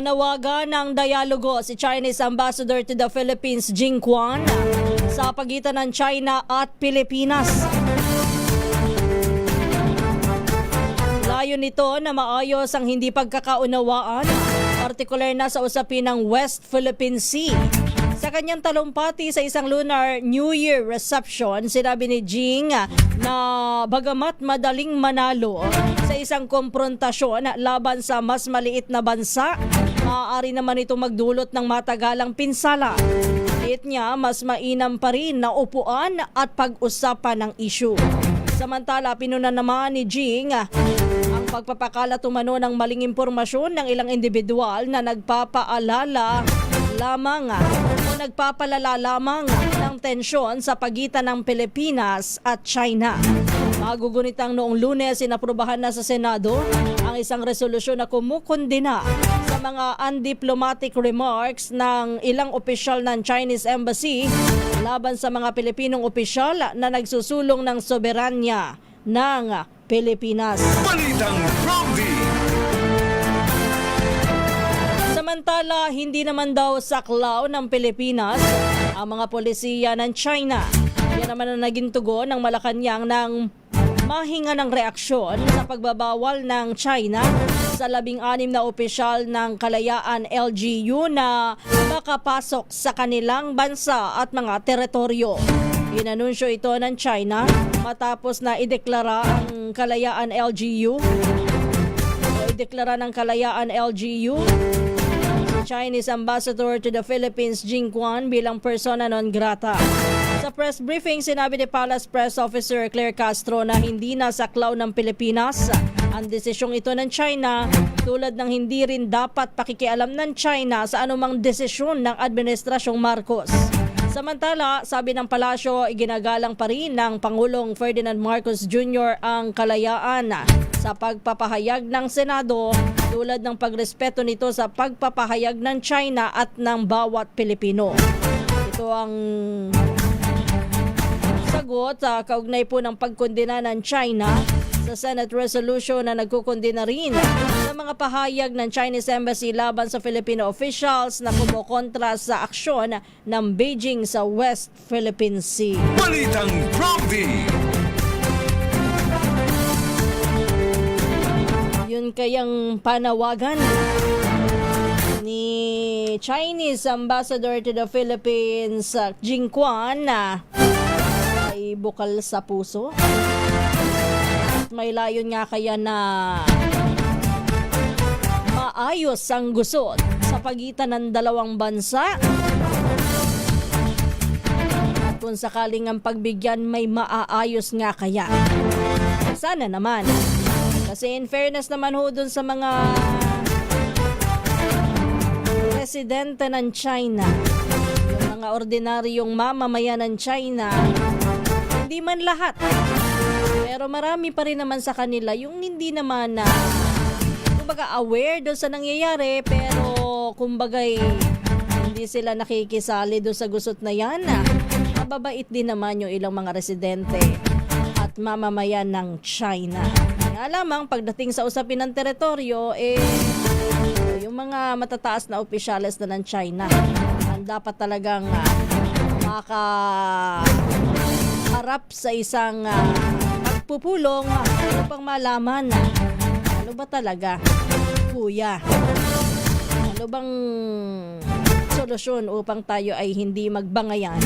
Nanawagan ng dialogo si Chinese Ambassador to the Philippines, Jing Quan, sa pagitan ng China at Pilipinas. Layo nito na maayos ang hindi pagkakaunawaan, partikular na sa usapin ng West Philippine Sea. Sa kanyang talumpati sa isang Lunar New Year reception, sinabi ni Jing na bagamat madaling manalo sa isang komprontasyon laban sa mas maliit na bansa, maaari naman ito magdulot ng matagalang pinsala. Tiit niya, mas mainam pa rin na upuan at pag-usapan ng issue. Samantala, pinuna naman ni Jing ang pagpapakalat umano ng maling impormasyon ng ilang individual na nagpapaalala lamang o nagpapalala lamang ng tensyon sa pagitan ng Pilipinas at China. Magugunitang noong Lunes, inaprubahan na sa Senado ang isang resolusyon na kumukondena sa mga undiplomatic remarks ng ilang opisyal ng Chinese Embassy laban sa mga Pilipinong opisyal na nagsusulong ng soberanya ng Pilipinas. Balitang Proudie! Samantala, hindi naman daw saklaw ng Pilipinas ang mga polisiya ng China. Yan naman ang naging tugon ng Malacanang ng mahinga ng reaksyon sa pagbabawal ng China sa 16 na opisyal ng kalayaan LGU na makapasok sa kanilang bansa at mga teritoryo. Inanunsyo ito ng China matapos na ideklara ang kalayaan LGU Chinese Ambassador to the Philippines, Jing Quan, bilang persona non grata. Sa press briefing, sinabi ni Palace Press Officer Claire Castro na hindi na saklaw ng Pilipinas ang desisyong ito ng China, tulad ng hindi rin dapat pakikialam ng China sa anumang desisyon ng Administrasyong Marcos. Samantala, sabi ng palasyo, iginagalang pa rin ng Pangulong Ferdinand Marcos Jr. ang kalayaan sa pagpapahayag ng Senado, tulad ng pagrespeto nito sa pagpapahayag ng China at ng bawat Pilipino. Ito ang sagot kaugnay po ng pagkondena ng China sa Senate resolution na nagkukondena rin sa mga pahayag ng Chinese Embassy laban sa Filipino officials na kumukontra sa aksyon ng Beijing sa West Philippine Sea. Balitang Proudie! Yun kayang panawagan ni Chinese Ambassador to the Philippines, Jing Quan, na ay bukal sa puso. May layon nga kaya na maayos ang gusot sa pagitan ng dalawang bansa. Kung sakaling ang pagbigyan may maaayos nga kaya. Sana naman. Kasi in fairness naman ho dun sa mga presidente ng China, yung mga ordinaryong mamamayan ng China, hindi man lahat, pero marami pa rin naman sa kanila yung hindi naman na kumbaga aware doon sa nangyayari, pero kumbagay hindi sila nakikisali doon sa gusot na yan. Mababait din naman yung ilang mga residente at mamamayan ng China. Nga lamang pagdating sa usapin ng teritoryo, yung mga matataas na opisyales na ng China ang dapat talagang makaharap sa isang pagpupulong upang malaman ano ba talaga, kuya, ano bang solusyon upang tayo ay hindi magbangayan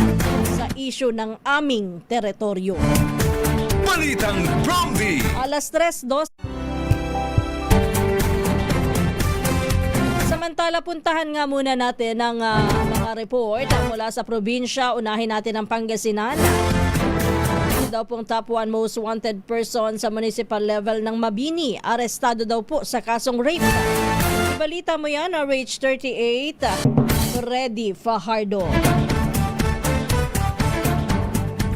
sa issue ng aming teritoryo. Balitang Proudie! Alas 3:02. Samantala, puntahan nga muna natin ang mga report mula sa probinsya. Unahin natin ang Pangasinan. Ito daw pong top 1 most wanted person sa municipal level ng Mabini. Arestado daw po sa kasong rape. Balita mo yan, RH38, Freddy Fajardo.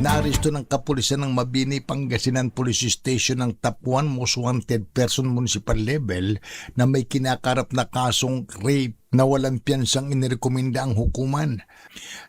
Naaresto ng kapulisan ng Mabini, Pangasinan Police Station ng top 1 most wanted person municipal level na may kinakarap na kasong rape na walang piyansang inirekomenda ang hukuman.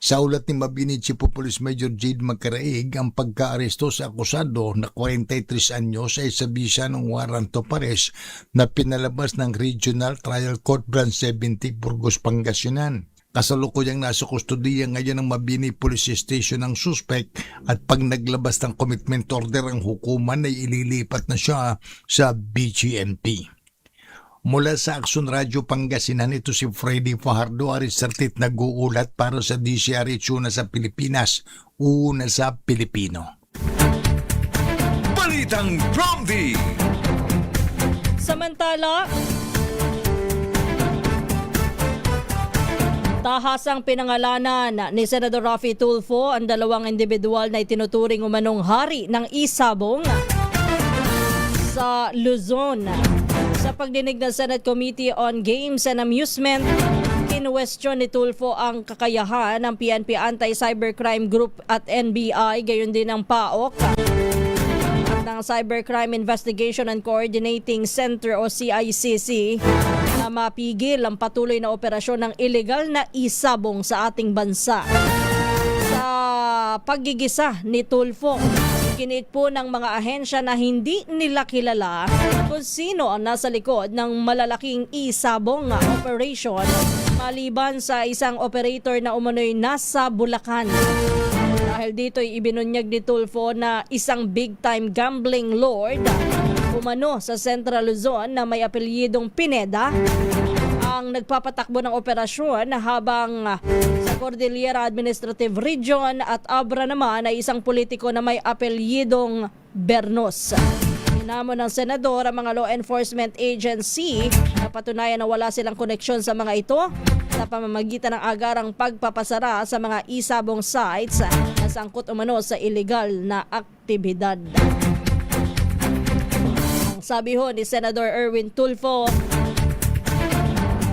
Sa ulat ni Mabini Chief of Police Major Jade Magkaraig, ang pagkaaresto sa akusado na 43 anyos ay sa bisa ng warrant of arrest na pinalabas ng Regional Trial Court Branch 70 Burgos, Pangasinan. Kasalukuyang nasa kustodiya ngayon ng Mabini Police Station ang suspect at pag naglabas ng commitment order ang hukuman ay ililipat na siya sa BGNP. Mula sa Action Radio Pangasinan, ito si Freddy Fajardo, Arisartit, nag-uulat para sa DCRH, una sa Pilipinas, una sa Pilipino. Balitang Bromby! Samantala, tahasang pinangalanan ni Senador Raffy Tulfo ang dalawang individual na itinuturing umanong hari ng isabong sa Luzon. Sa pagdinig ng Senate Committee on Games and Amusement, kinwestiyon ni Tulfo ang kakayahan ng PNP Anti-Cybercrime Group at NBI, gayon din ng PAOK at ng Cybercrime Investigation and Coordinating Center o CICC na mapigil ang patuloy na operasyon ng illegal na isabong sa ating bansa. Sa paggigisa ni Tulfo, kinit po ng mga ahensya na hindi nila kilala kung sino ang nasa likod ng malalaking isabong operation maliban sa isang operator na umano'y nasa Bulacan. Dahil dito'y ibinunyag ni Tulfo na isang big-time gambling lord umano sa Central Luzon na may apelyidong Pineda ang nagpapatakbo ng operasyon, habang sa Cordillera Administrative Region at Abra naman ay isang politiko na may apelyidong Bernos. Hinamon ng senador ang mga law enforcement agency na patunayan na wala silang koneksyon sa mga ito sa pamamagitan ng agarang pagpapasara sa mga isabong sites na sangkot umano sa illegal na aktibidad. Sabi ho ni Senador Erwin Tulfo,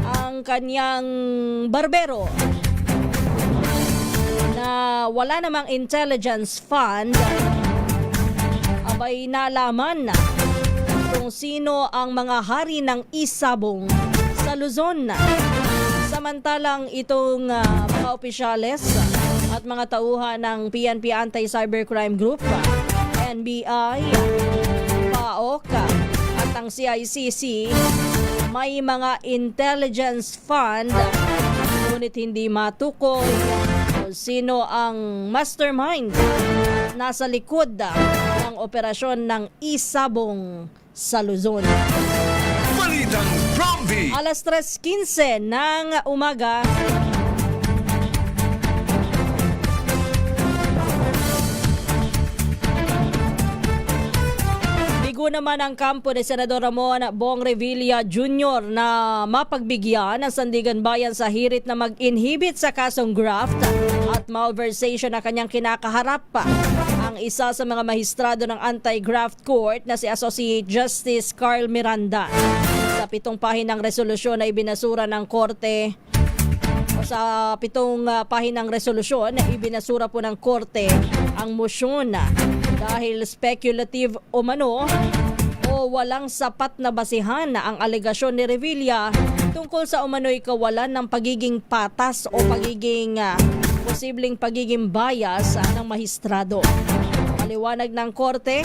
ang kanyang barbero na wala namang intelligence fund abay nalaman kung sino ang mga hari ng isabong sa Luzon. Samantalang itong mga opisyales at mga tauhan ng PNP Anti-Cybercrime Group, NBI, PAOK at ang CICC may mga intelligence fund, ngunit hindi matukoy kung sino ang mastermind nasa likod ng operasyon ng isabong sa Luzon. Balitang Bromby! Alas 3:15 ng umaga. Bigo naman ang kampo ni Senador Ramon Bong Revilla Jr. na mapagbigyan ng Sandigan Bayan sa hirit na mag-inhibit sa kasong graft at malversation na kanyang kinakaharap pa ang isa sa mga mahistrado ng Anti-Graft Court na si Associate Justice Carl Miranda. Sa 7 pahinang resolusyon na ibinasura ng korte sa 7 pahinang resolusyon na ibinasura po ng korte ang motion dahil speculative umano o walang sapat na basihan na ang alegasyon ni Revilla tungkol sa umano'y kawalan ng pagiging patas o posibleng pagiging bias ng mahistrado. Paliwanag ng korte,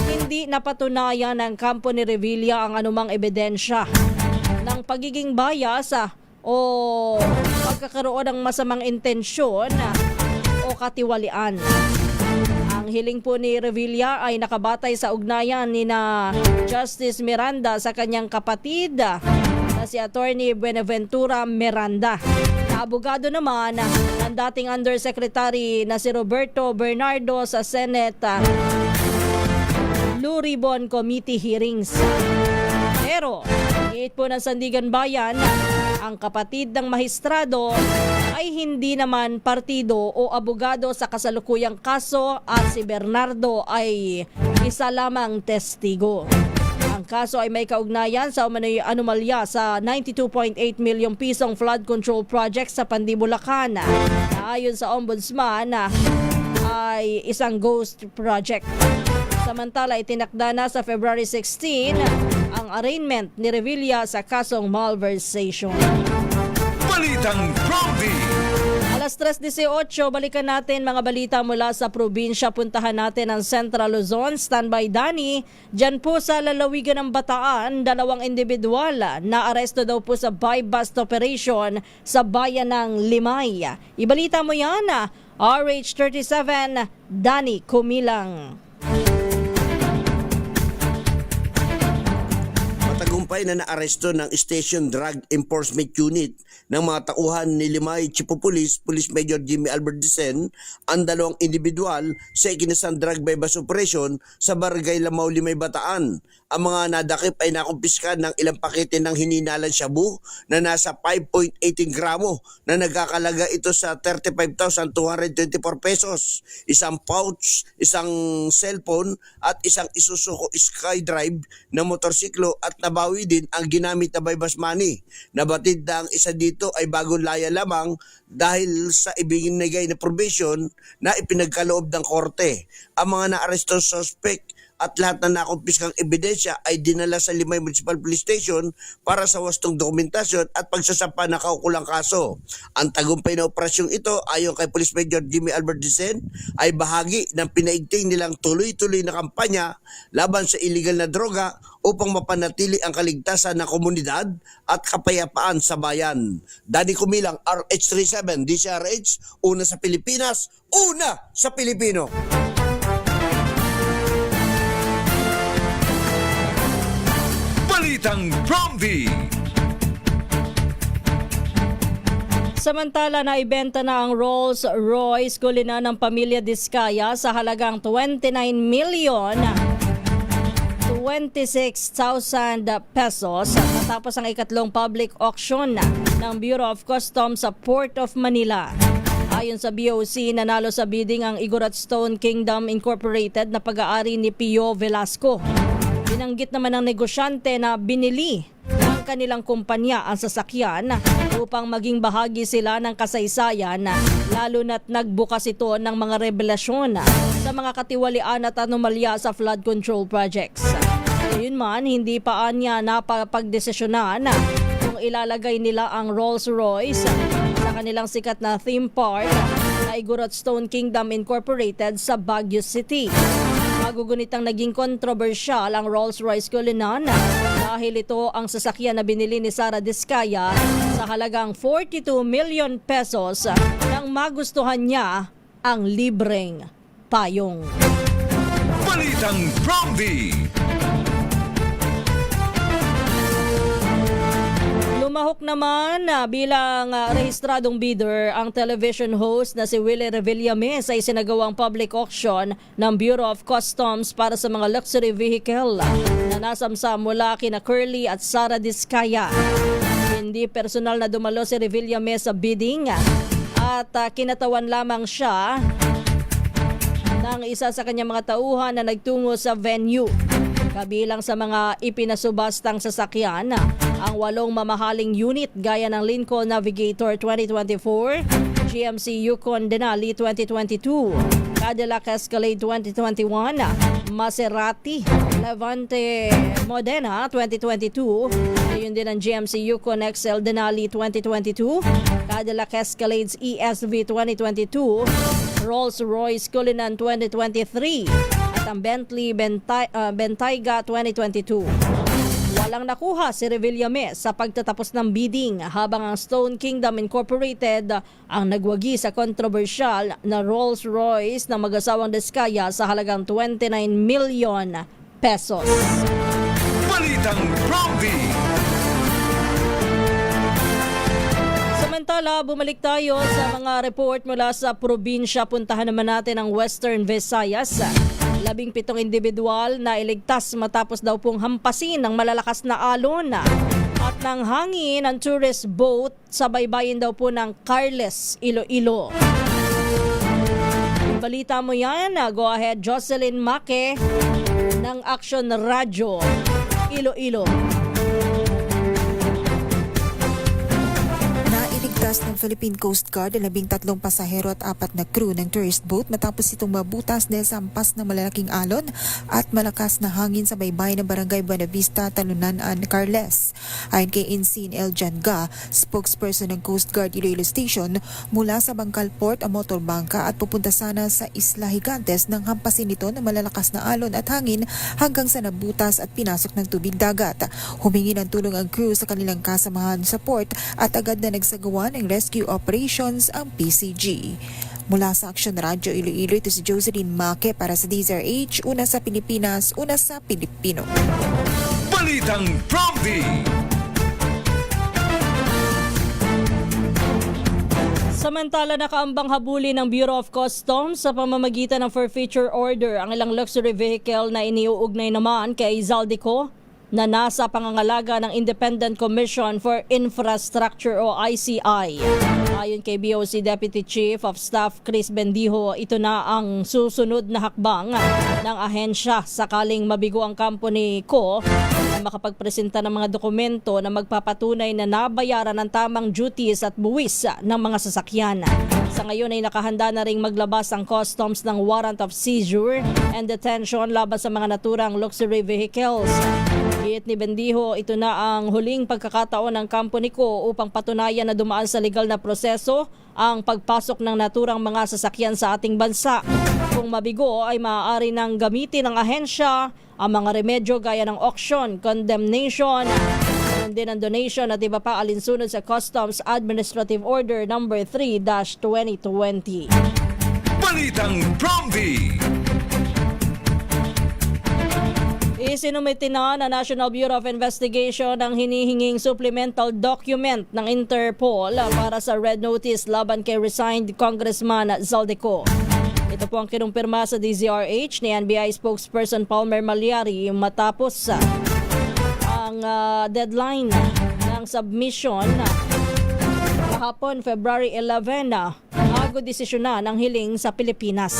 hindi napatunayan ng kampo ni Revilla ang anumang ebidensya ng pagiging bias o pagkakaroon ng masamang intensyon o katiwalian. Ang hiling po ni Revilla ay nakabatay sa ugnayan ni na Justice Miranda sa kanyang kapatid na si Attorney Buenaventura Miranda. Na abogado naman ng dating Undersecretary na si Roberto Bernardo sa Senate Blue Ribbon Committee hearings. Pero iit po ng Sandigan Bayan, ang kapatid ng mahistrado ay hindi naman partido o abogado sa kasalukuyang kaso at si Bernardo ay isa lamang testigo. Ang kaso ay may kaugnayan sa umano'y anomalya sa 92.8 milyong pisong flood control project sa Pandi, Bulacan. Na ayon sa ombudsman ay ay isang ghost project. Samantala, itinakda na sa February 16 ang arraignment ni Revilla sa kasong malversation. Balitang Bromby! Alas 3:18, balikan natin mga balita mula sa probinsya. Puntahan natin ang Central Luzon. Standby Danny. Diyan po sa lalawigan ng Bataan, 2 individual na aresto daw po sa buy-bust operation sa bayan ng Limay. Ibalita mo yan, RH37, Danny Kumilang. Matagumpay na naaresto ng Station Drug Enforcement Unit ng mga tauhan ni Limay Chief of Police Major Jimmy Albert Dicen ang 2 individual sa ikinasang drug buy-bust operation sa Barangay Lamao, Limay, Bataan. Ang mga nadakip ay nakumpiska ng ilang pakete ng hininalang shabu na nasa 5.18 gramo na nagkakalaga ito sa 35,224 pesos, isang pouch, isang cellphone at isang Isuzu SkyDrive na motorsiklo at nabawi din ang ginamit na buy-bust money. Nabatid na ang isa dito ay bagong laya lamang dahil sa ibinigay na probation na ipinagkaloob ng korte. Ang mga naarestong suspect at lahat na nakumpiskang ebidensya ay dinala sa Limay Municipal Police Station para sa wastong dokumentasyon at pagsasampa ng kaukulang kaso. Ang tagumpay na operasyong ito ayon kay Police Major Jimmy Albert Dicen ay bahagi ng pinaigting nilang tuloy-tuloy na kampanya laban sa illegal na droga upang mapanatili ang kaligtasan ng komunidad at kapayapaan sa bayan. Danny Kumilang, RH37, DCRH, una sa Pilipinas, una sa Pilipino. Balitang Bromby! Samantala, naibenta na ang Rolls Royce Cullinan ng pamilya Diskaya sa halagang 29,026,000 pesos matapos ang ikatlong public auction ng Bureau of Customs sa Port of Manila. Ayon sa BOC, nanalo sa bidding ang Igurat Stone Kingdom Incorporated na pag-aari ni Pio Velasco. Binanggit naman ng negosyante na binili ng kanilang kumpanya ang sasakyan upang maging bahagi sila ng kasaysayan, lalo na't nagbukas ito ng mga revelasyon sa mga katiwalian at anomalya sa flood control projects. Gayunman, hindi pa anya napapagdesisyonan kung ilalagay nila ang Rolls-Royce sa kanilang sikat na theme park na Igurat Stone Kingdom Incorporated sa Baguio City. Magugunitang naging kontrobersyal ang Rolls-Royce Cullinan dahil ito ang sasakyan na binili ni Sara Diskaya sa halagang 42 million pesos nang magustuhan niya ang libreng payong. Balitang Bromby! Lumahok naman bilang rehistradong bidder ang television host na si Willie Revillame sa isinagawang public auction ng Bureau of Customs para sa mga luxury vehicle na nasamsam mula kina Curly at Sara Diskaya. Hindi personal na dumalo si Revillame sa bidding at kinatawan lamang siya ng isa sa kanyang mga tauhan na nagtungo sa venue. Kabilang sa mga ipinasubastang sasakyan ang 8 mamahaling unit gaya ng Lincoln Navigator 2024, GMC Yukon Denali 2022, Cadillac Escalade 2021, Maserati Levante Modena 2022, ayun din ang GMC Yukon XL Denali 2022, Cadillac Escalades ESV 2022, Rolls-Royce Cullinan 2023, at ang Bentley Bentayga 2022. Walang nakuha si Revillame sa pagtatapos ng bidding habang ang Stone Kingdom Incorporated ang nagwagi sa kontrobersyal na Rolls-Royce na mag-asawang Diskaya sa halagang 29 million pesos. Balitang Bromby! Samantala, bumalik tayo sa mga report mula sa probinsya. Puntahan naman natin ang Western Visayas. 17 individual na iligtas matapos daw pong hampasin ng malalakas na alon at ng hangin ang tourist boat sa baybayin daw po ng Carles, Iloilo. Balita mo yan, go ahead Jocelyn Make ng Action Radio, Iloilo. Nailigtas Niligtas ng Philippine Coast Guard ang 13 pasahero at 4 na crew ng tourist boat matapos itong mabutas dahil sa ampas ng malalaking alon at malakas na hangin sa baybay ng Barangay Buena Vista, Talunan, Carles. Ayon kay Ensign Eljan Ga, spokesperson ng Coast Guard Iloilo Station, mula sa Bangkal Port ang motorbangka at pupunta sana sa Isla Gigantes nang hampasin ito ng malalakas na alon at hangin hanggang sa nabutas at pinasok ng tubig dagat. Humingi ng tulong ang crew sa kanilang kasamahan sa port at agad na nagsagawa ng rescue operations ang PCG. Mula sa Action Radio Iloilo, ito si Jocelyn Make para sa DZRH, una sa Pilipinas, una sa Pilipino. Balitang Prompty. Samantala, nakaambang habuli ng Bureau of Customs sa pamamagitan ng forfeiture order ang ilang luxury vehicle na iniuugnay naman kay Zaldico na nasa pangangalaga ng Independent Commission for Infrastructure o ICI. Ayon kay BOC Deputy Chief of Staff Chris Bendijo, ito na ang susunod na hakbang ng ahensya sakaling mabigo ang company ko na makapagpresenta ng mga dokumento na magpapatunay na nabayaran ng tamang duties at buwis ng mga sasakyan. Sa ngayon ay nakahanda na ring maglabas ang customs ng warrant of seizure and detention laban sa mga naturang luxury vehicles. Giit ni Bendijo, ito na ang huling pagkakataon ng company ko upang patunayan na dumaan sa legal na proseso ang pagpasok ng naturang mga sasakyan sa ating bansa. Kung mabigo ay maaari nang gamitin ng ahensya ang mga remedyo gaya ng auction, condemnation, din ang donation at iba pa alinsunod sa Customs Administrative Order No. 3-2020. Balitang Prompty. Isinumiti na National Bureau of Investigation ang hinihinging supplemental document ng Interpol para sa red notice laban kay resigned Congressman Zaldico. Ito po ang kinumpirma sa DZRH ni NBI spokesperson Palmer Malyari matapos ang deadline ng submission kahapon February 11 bago desisyon na ng hiling sa Pilipinas.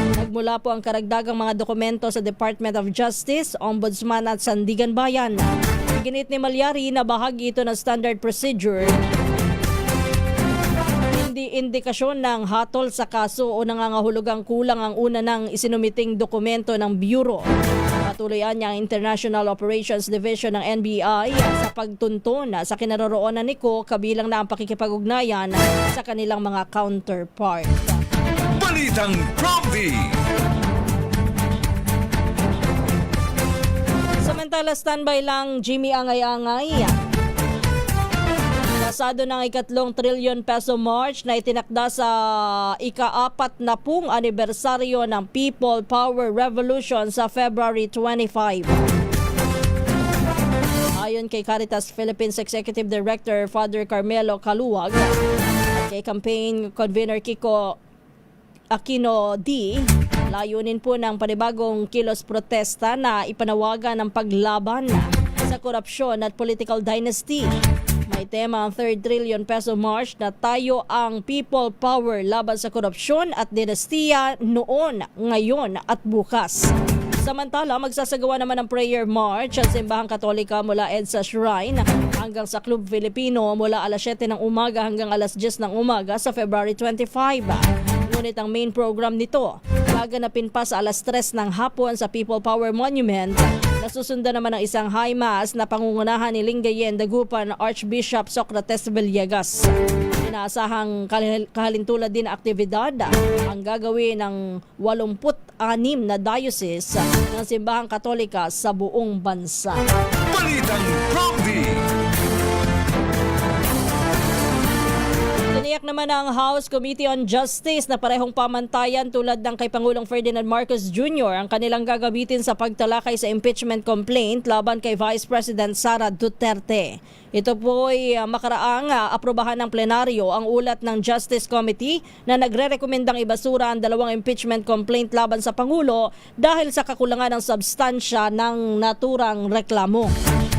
Nagmula po ang karagdagang mga dokumento sa Department of Justice, Ombudsman at Sandigan Bayan. Ginit ni Malyari na bahagi ito ng standard procedure, hindi indikasyon ng hatol sa kaso o nangangahulugang kulang ang una ng isinumiting dokumento ng Bureau. Patuloyan niya ang International Operations Division ng NBI sa pagtuntun sa kinaroroonan ni Ko kabilang na ang pakikipag-ugnayan sa kanilang mga counterpart. Balitang Prompty. Samantala, standby lang Jimmy Angay-Angay. Pasado ng ika-3 trilyon peso march na itinakda sa ika-40 anibersaryo ng People Power Revolution sa February 25. Ayon kay Caritas Philippines Executive Director Father Carmelo Caluwag, kay campaign convener Kiko Aquino D, layunin po ng panibagong kilos protesta na ipanawagan ng paglaban sa korupsyon at political dynasty. May tema ang 3 trillion peso march na tayo ang people power laban sa korupsyon at dinastiya noon, ngayon at bukas. Samantala, magsasagawa naman ng prayer march ang Simbahang Katolika mula EDSA Shrine hanggang sa Club Filipino mula alas 7 ng umaga hanggang alas 10 ng umaga sa February 25. Ngunit ang main program nito, gaganapin pa sa alas 3 ng hapon sa People Power Monument. Nasusundan naman ng isang high mass na pangungunahan ni Lingayen Dagupan Archbishop Socrates Villegas. Inaasahang kahalintulad din na aktibidad ang gagawin ng 86 na diocese ng Simbahang Katolika sa buong bansa. Balitang Prompty. Tiniyak naman ng House Committee on Justice na parehong pamantayan tulad ng kay Pangulong Ferdinand Marcos Jr. ang kanilang gagamitin sa pagtalakay sa impeachment complaint laban kay Vice President Sara Duterte. Ito po ay makaraang aprobahan ng plenaryo ang ulat ng Justice Committee na nagre-rekomendang ibasura ang 2 impeachment complaint laban sa Pangulo dahil sa kakulangan ng substansya ng naturang reklamo.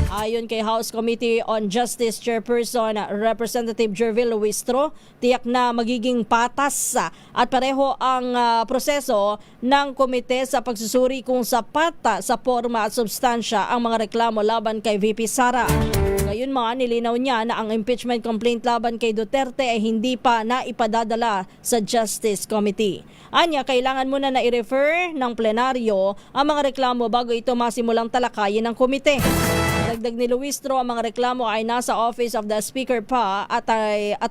Ayon kay House Committee on Justice Chairperson Representative Jervil Luistro, tiyak na magiging patas at pareho ang proseso ng komite sa pagsusuri kung sapat sa forma at substansya ang mga reklamo laban kay VP Sara. Gayunman, nilinaw niya na ang impeachment complaint laban kay Duterte ay hindi pa naipadadala sa Justice Committee. Anya, kailangan muna na i-refer ng plenaryo ang mga reklamo bago ito masimulang talakayin ng komite. Dagdag ni Luistro, ang mga reklamo ay nasa Office of the Speaker pa at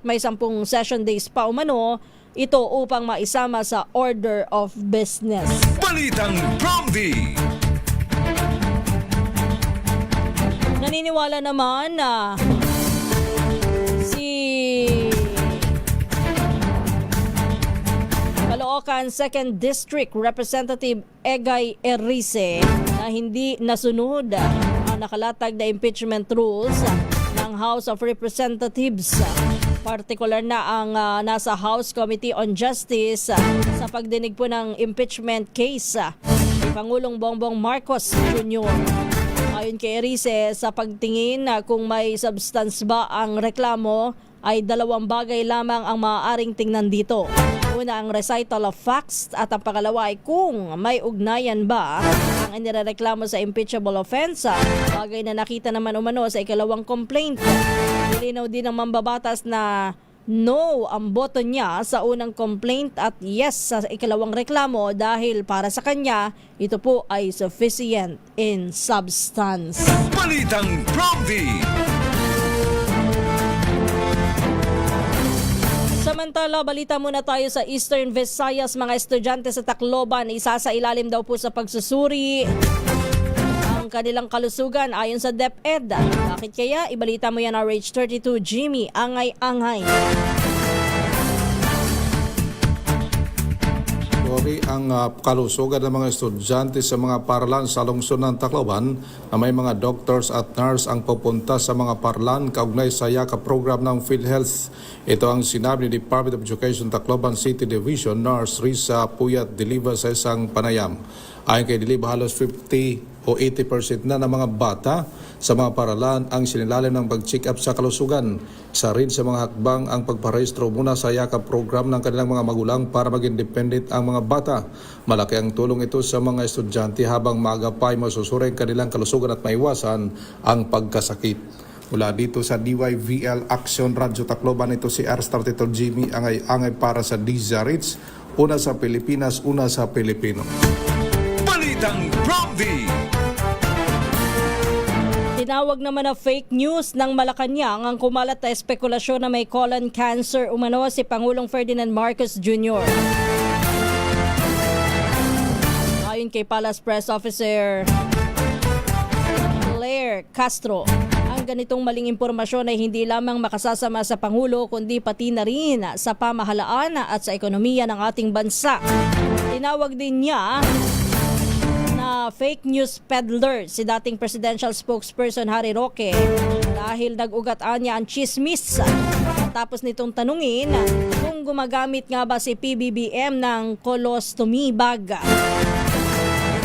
may 10 session days pa umano ito upang maisama sa order of business. Balitang Prompty. Naniniwala naman na si Caloocan 2nd District Representative Egay Erice na hindi nasunod ang nakalatag na impeachment rules ng House of Representatives. Partikular na ang nasa House Committee on Justice sa pagdinig po ng impeachment case ni Pangulong Bongbong Marcos Jr. Ayon kay Erice, sa pagtingin kung may substance ba ang reklamo ay 2 bagay lamang ang maaaring tingnan dito. Una, ang recital of facts at ang pangalawa ay kung may ugnayan ba ang inireklamo sa impeachable offense, bagay na nakita naman umano sa ikalawang complaint. Nilinaw din ng mambabatas na no ang boto niya sa unang complaint at yes sa ikalawang reklamo dahil para sa kanya ito po ay sufficient in substance. Balitang Prompty. Samantala, balita muna tayo sa Eastern Visayas. Mga estudyante sa Tacloban, isa sa ilalim daw po sa pagsusuri ang kanilang kalusugan ayon sa DepEd. Bakit kaya? Ibalita mo yan RH32 Jimmy Angay-Angay. Ang kalusugan ng mga estudyante sa mga paaralan sa lungsod ng Tacloban na may mga doctors at nurse ang pupunta sa mga paaralan kaugnay sa YAKA program ng PhilHealth. Ito ang sinabi ni Department of Education Tacloban City Division Nurse Risa Puyat Diliva sa isang panayam. Ayon kay Diliva, halos 50 o 80% na ng mga bata sa mga paaralan ang sinilalim ng pag-check up sa kalusugan. Isa rin sa mga hakbang ang pagparehistro muna sa YAKA program ng kanilang mga magulang para maging independent ang mga bata. Malaki ang tulong ito sa mga estudyante habang maaga pa ay masusuri ang kanilang kalusugan at maiwasan ang pagkasakit. Mula dito sa DYVL Action Radyo Tacloban, ito si R32 Jimmy Angay-Angay para sa DZRH. Una sa Pilipinas, una sa Pilipino. Balitang Prompty. Tinawag naman na fake news ng Malacanang ang kumalat na espekulasyon na may colon cancer umano si Pangulong Ferdinand Marcos Jr. Ayon kay Palace Press Officer Claire Castro, ang ganitong maling impormasyon ay hindi lamang makasasama sa Pangulo kundi pati na rin sa pamahalaan at sa ekonomiya ng ating bansa. Tinawag din niya na fake news peddler si dating presidential spokesperson Harry Roque dahil nag-ugataan niya ang chismis. Tapos nitong tanungin kung gumagamit nga ba si PBBM ng colostomy bag.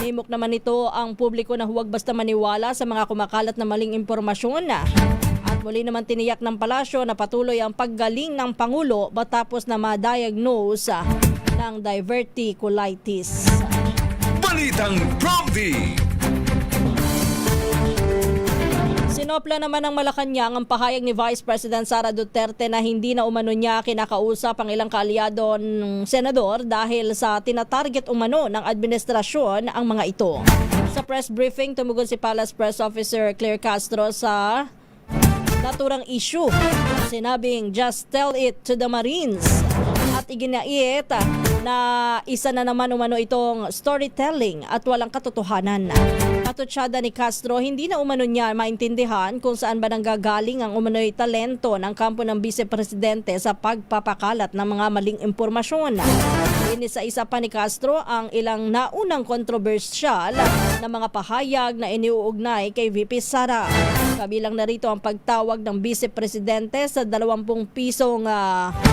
Inimok naman ito ang publiko na huwag basta maniwala sa mga kumakalat na maling impormasyon. At muli naman tiniyak ng palasyo na patuloy ang paggaling ng Pangulo matapos na ma-diagnose ng diverticulitis. Balitang Prompty. Sinopla naman ng Malacanang ang pahayag ni Vice President Sara Duterte na hindi na umano niya kinakausap ang ilang kaalyado ng senador dahil sa tinatarget umano ng administrasyon ang mga ito. Sa press briefing, tumugon si Palace Press Officer Claire Castro sa naturang issue. Sinabing, just tell it to the Marines. At iginait na isa na naman umano itong storytelling at walang katotohanan. Katutsada ni Castro, hindi na umano niya maintindihan kung saan ba nanggagaling ang umano'y talento ng kampo ng Vice-Presidente sa pagpapakalat ng mga maling impormasyon. Inisa-isa pa ni Castro ang ilang naunang kontrobersyal na mga pahayag na iniuugnay kay VP Sara. Kabilang na rito ang pagtawag ng Vice-Presidente sa 20 pisong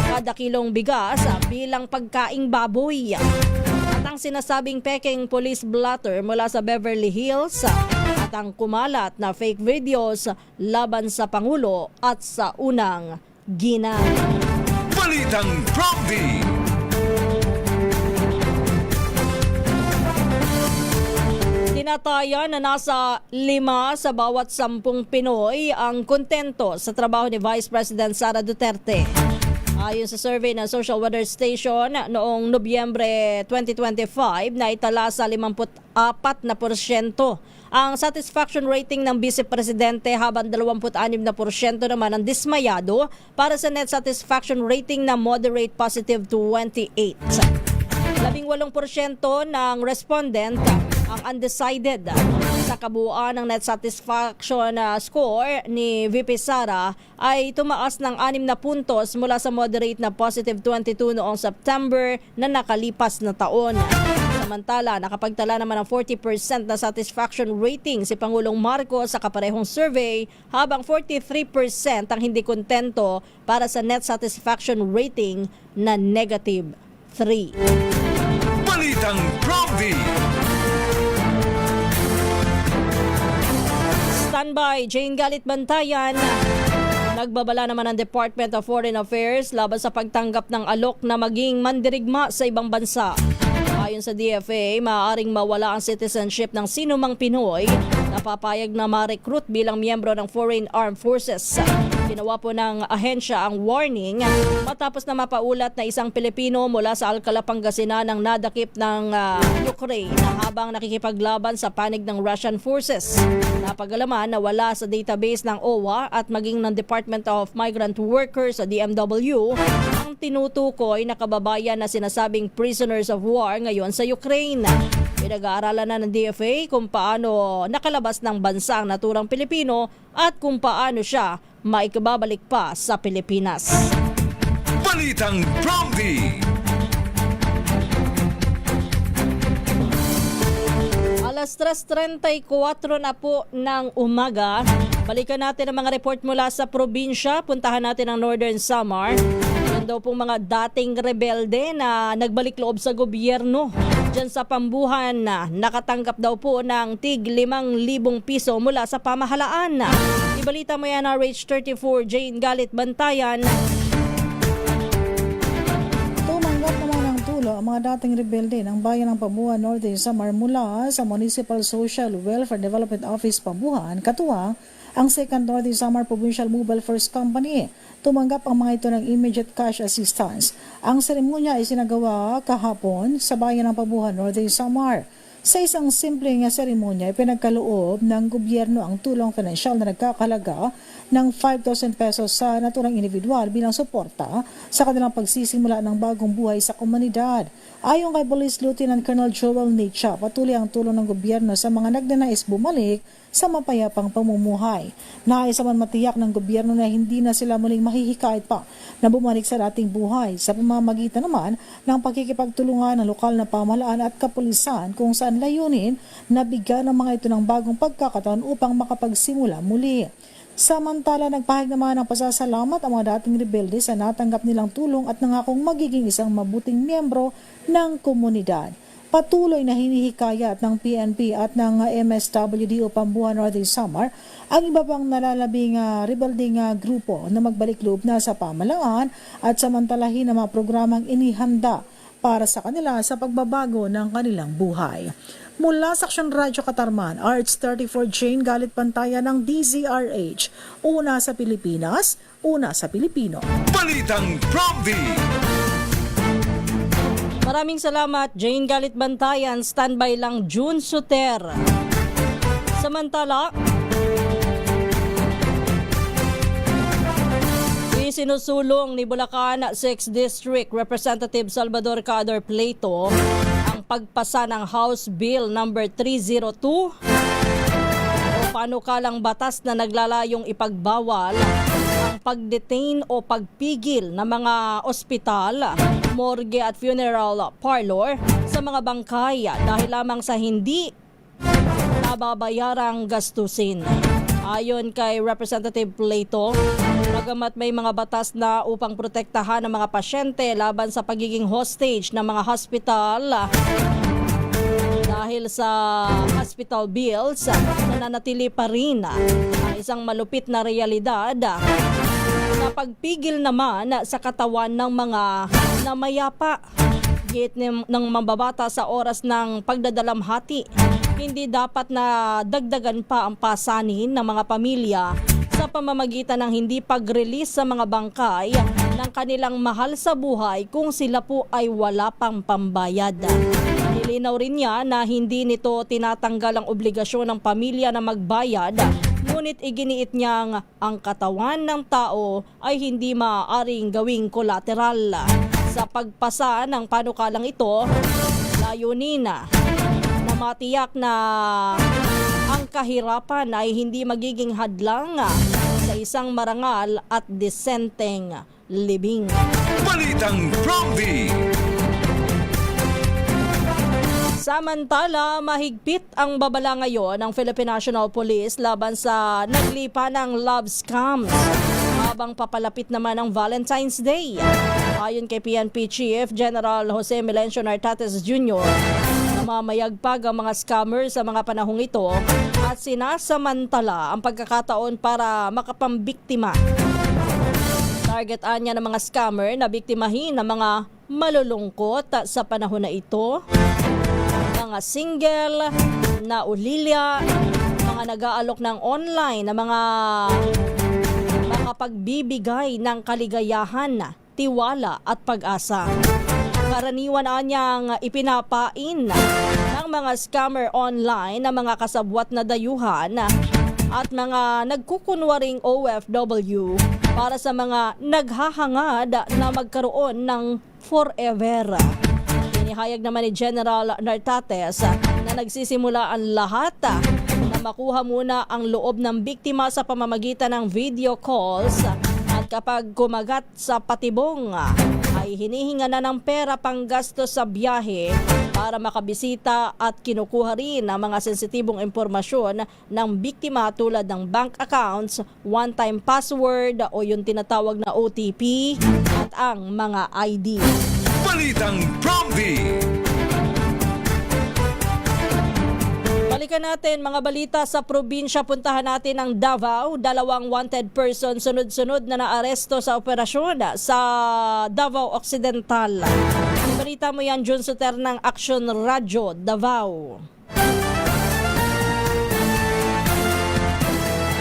kada kilong bigas bilang pagkaing baboy. At ang sinasabing peking police blotter mula sa Beverly Hills at ang kumalat na fake videos laban sa Pangulo at sa unang ginang. Balitang Prompty. Tinatayan na nasa 5 sa bawat 10 Pinoy ang kontento sa trabaho ni Vice President Sara Duterte. Ayon sa survey ng Social Weather Station noong Nobyembre 2025 na itala sa 54%. Ang satisfaction rating ng Vice Presidente habang 26% naman ang dismayado para sa net satisfaction rating na moderate positive 28%. 18% ng respondent ang undecided. Sa kabuuan ng net satisfaction score ni VP Sara ay tumaas ng 6 na puntos mula sa moderate na positive 22 noong September na nakalipas na taon. Samantala, nakapagtala naman ng 40% na satisfaction rating si Pangulong Marcos sa kaparehong survey habang 43% ang hindi kontento para sa net satisfaction rating na negative 3. Balitang Prompty. Standby, Jane Galit Bantayan. Nagbabala naman ang Department of Foreign Affairs laban sa pagtanggap ng alok na maging mandirigma sa ibang bansa. Ayon sa DFA, maaaring mawala ang citizenship ng sinumang Pinoy na papayag na ma-recruit bilang miyembro ng Foreign Armed Forces. Ginawa po ng ahensya ang warning matapos na mapaulat na isang Pilipino mula sa Alcala, Pangasinan ang nadakip ng Ukraine habang nakikipaglaban sa panig ng Russian forces. Napag-alaman na wala sa database ng OWA at maging ng Department of Migrant Workers o DMW ang tinutukoy na kababayan na sinasabing prisoners of war ngayon sa Ukraine. Pinag-aaralan na ng DFA kung paano nakalabas ng bansa ang naturang Pilipino at kung paano siya maikababalik pa sa Pilipinas. Balitang Prompty. Alas 3:34 na po ng umaga. Balikan natin ang mga report mula sa probinsya. Puntahan natin ang Northern Samar. Yan daw pong mga dating rebelde na nagbalik loob sa gobyerno. Diyan sa Pambuhan na nakatanggap daw po ng tig 5,000 piso mula sa pamahalaan. Ibalita mo yan na RH34 Jane Galit Bantayan. Tumanggap naman ng tulong ang mga dating rebelde ng bayan ng Pambuhan Northern Samar mula sa Municipal Social Welfare Development Office Pambuhan, katuwang ang 2nd Northern Samar Provincial Mobile First Company. Tumanggap ang mga ito ng immediate cash assistance. Ang seremonya ay sinagawa kahapon sa bayan ng Pambuhan Northern Samar. Sa isang simpleng seremonya, ipinagkaloob ng gobyerno ang tulong pinansyal na nagkakahalaga ng 5,000 pesos sa naturang individual bilang suporta sa kanilang pagsisimula ng bagong buhay sa komunidad. Ayon kay Police Lieutenant Colonel Joel Nietzsche, patuloy ang tulong ng gobyerno sa mga nagnanais bumalik sa mapayapang pamumuhay. Nais naman matiyak ng gobyerno na hindi na sila muling mahihikayat pa na bumalik sa dating buhay sa pamamagitan naman ng pagkikipagtulungan ng lokal na pamahalaan at kapulisan kung saan layunin na bigyan ng mga ito ng bagong pagkakataon upang makapagsimula muli. Samantala, nagpahayag naman ng pasasalamat ang mga dating rebelde sa natanggap nilang tulong at nangakong magiging isang mabuting miyembro ng komunidad. Patuloy na hinihikayat ng PNP at ng MSWD o Pambuhan Northern Samar ang iba pang nalalabing rebelding grupo na magbalik loob na sa pamahalaan at samantalahin ang mga programang inihanda para sa kanila sa pagbabago ng kanilang buhay. Mula sa Aksyon Radyo Katarman, RH34 Jane Galit Bantayan ng DZRH. Una sa Pilipinas, una sa Pilipino. Balitang Prompty. Maraming salamat, Jane Galit Bantayan. Standby lang, June Suter. Samantala, isinusulong ni Bulacan 6th District Representative Salvador Cador Pleito ang pagpasa ng House Bill number 302 o panukalang batas na naglalayong ipagbawal ang pagdetain o pagpigil ng mga ospital, morgue at funeral parlor sa mga bangkay dahil lamang sa hindi nababayarang gastusin. Ayon kay Representative Pleito, bagamat may mga batas na upang protektahan ang mga pasyente laban sa pagiging hostage ng mga hospital dahil sa hospital bills, nananatili pa rin ang isang malupit na realidad na pagpigil naman sa katawan ng mga namayapa. Git ng mambabata sa oras ng pagdadalamhati hindi dapat na dagdagan pa ang pasanin ng mga pamilya sa pamamagitan ng hindi pag-release sa mga bangkay ng kanilang mahal sa buhay kung sila po ay wala pang pambayad. Nilinaw rin niya na hindi nito tinatanggal ang obligasyon ng pamilya na magbayad, ngunit iginiit niyang ang katawan ng tao ay hindi maaaring gawing kolateral. Sa pagpasa ng panukalang ito, layunin na matiyak na ang kahirapan ay hindi magiging hadlang sa isang marangal at disenteng libing. Balitang Prompty. Samantala, mahigpit ang babala ngayon ng Philippine National Police laban sa naglipa ng love scams habang papalapit naman ang Valentine's Day. Ayon kay PNP Chief General Jose Melencio Nartates Jr., namamayagpag ang mga scammers sa mga panahong ito at sinasamantala ang pagkakataon para makapambiktima. Targetan niya ng mga scammer na biktimahin ng mga malulungkot sa panahon na ito, mga single, na ulilya, mga nag-aalok ng online na mga makapagbibigay ng kaligayahan, tiwala at pag-asa. Karaniwan niyang ipinapain ng mga scammer online na mga kasabwat na dayuhan at mga nagkukunwaring OFW para sa mga naghahangad na magkaroon ng forever. Inihayag naman ni General Nartates na nagsisimula ang lahat na makuha muna ang loob ng biktima sa pamamagitan ng video calls at kapag kumagat sa patibong ay hinihinga na ng pera pang gastos sa biyahe para makabisita at kinukuha rin ang mga sensitibong impormasyon ng biktima tulad ng bank accounts, one-time password o yung tinatawag na OTP at ang mga ID. Balitang Prompty. Balikan natin mga balita sa probinsya. Puntahan natin ang Davao. 2 wanted person sunod-sunod na naaresto sa operasyon sa Davao Occidental. Balita mo yan, Jun Suter ng Action Radio, Davao.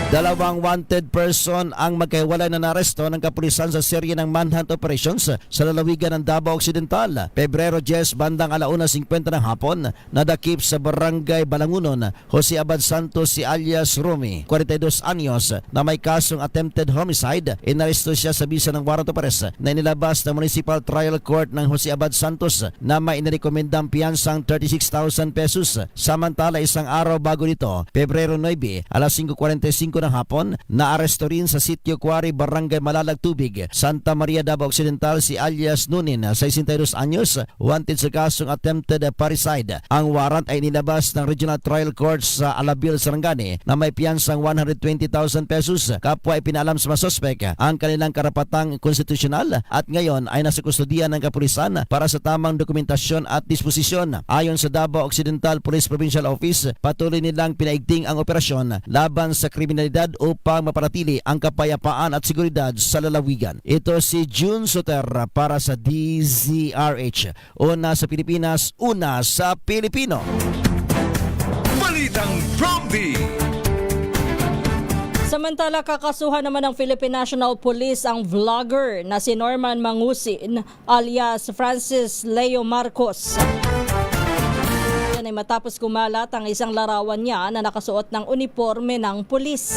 2 wanted person ang magkahiwalay na naresto ng kapulisan sa serye ng manhunt operations sa lalawigan ng Davao Occidental. Pebrero 10, bandang 1:50 ng hapon, nadakip sa barangay Balangunon, Jose Abad Santos si alias Rumi, 42 anyos, na may kasong attempted homicide. Inaresto siya sa bisa ng warrant of arrest na inilabas ng Municipal Trial Court ng Jose Abad Santos na may inirekomendang piyansang 36,000 pesos. Samantala, isang araw bago nito, Pebrero 9, alas 5:45 ng hapon, naaresto rin sa Sitio Quarry, Barangay Malalag Tubig, Santa Maria, Davao Occidental si alias Nunin, 62 anyos, wanted sa kasong attempted parricide. Ang warrant ay nilabas ng Regional Trial Court sa Alabil, Sarangani na may piyansang 120,000 pesos. Kapwa ipinalam sa mga sospek ang kanilang karapatang konstitusyonal at ngayon ay nasa kustodiya ng kapulisan para sa tamang dokumentasyon at disposisyon. Ayon sa Davao Occidental Police Provincial Office, patuloy nilang pinaigting ang operasyon laban sa kriminalidad upang mapanatili ang kapayapaan at seguridad sa lalawigan. Ito si Jun Soter para sa DZRH. Una sa Pilipinas, una sa Pilipino. Balitang Prompty. Samantala, kakasuhan naman ng Philippine National Police ang vlogger na si Norman Mangusin alias Francis Leo Marcos. Yan ay matapos kumalat ang isang larawan niya na nakasuot ng uniforme ng pulis.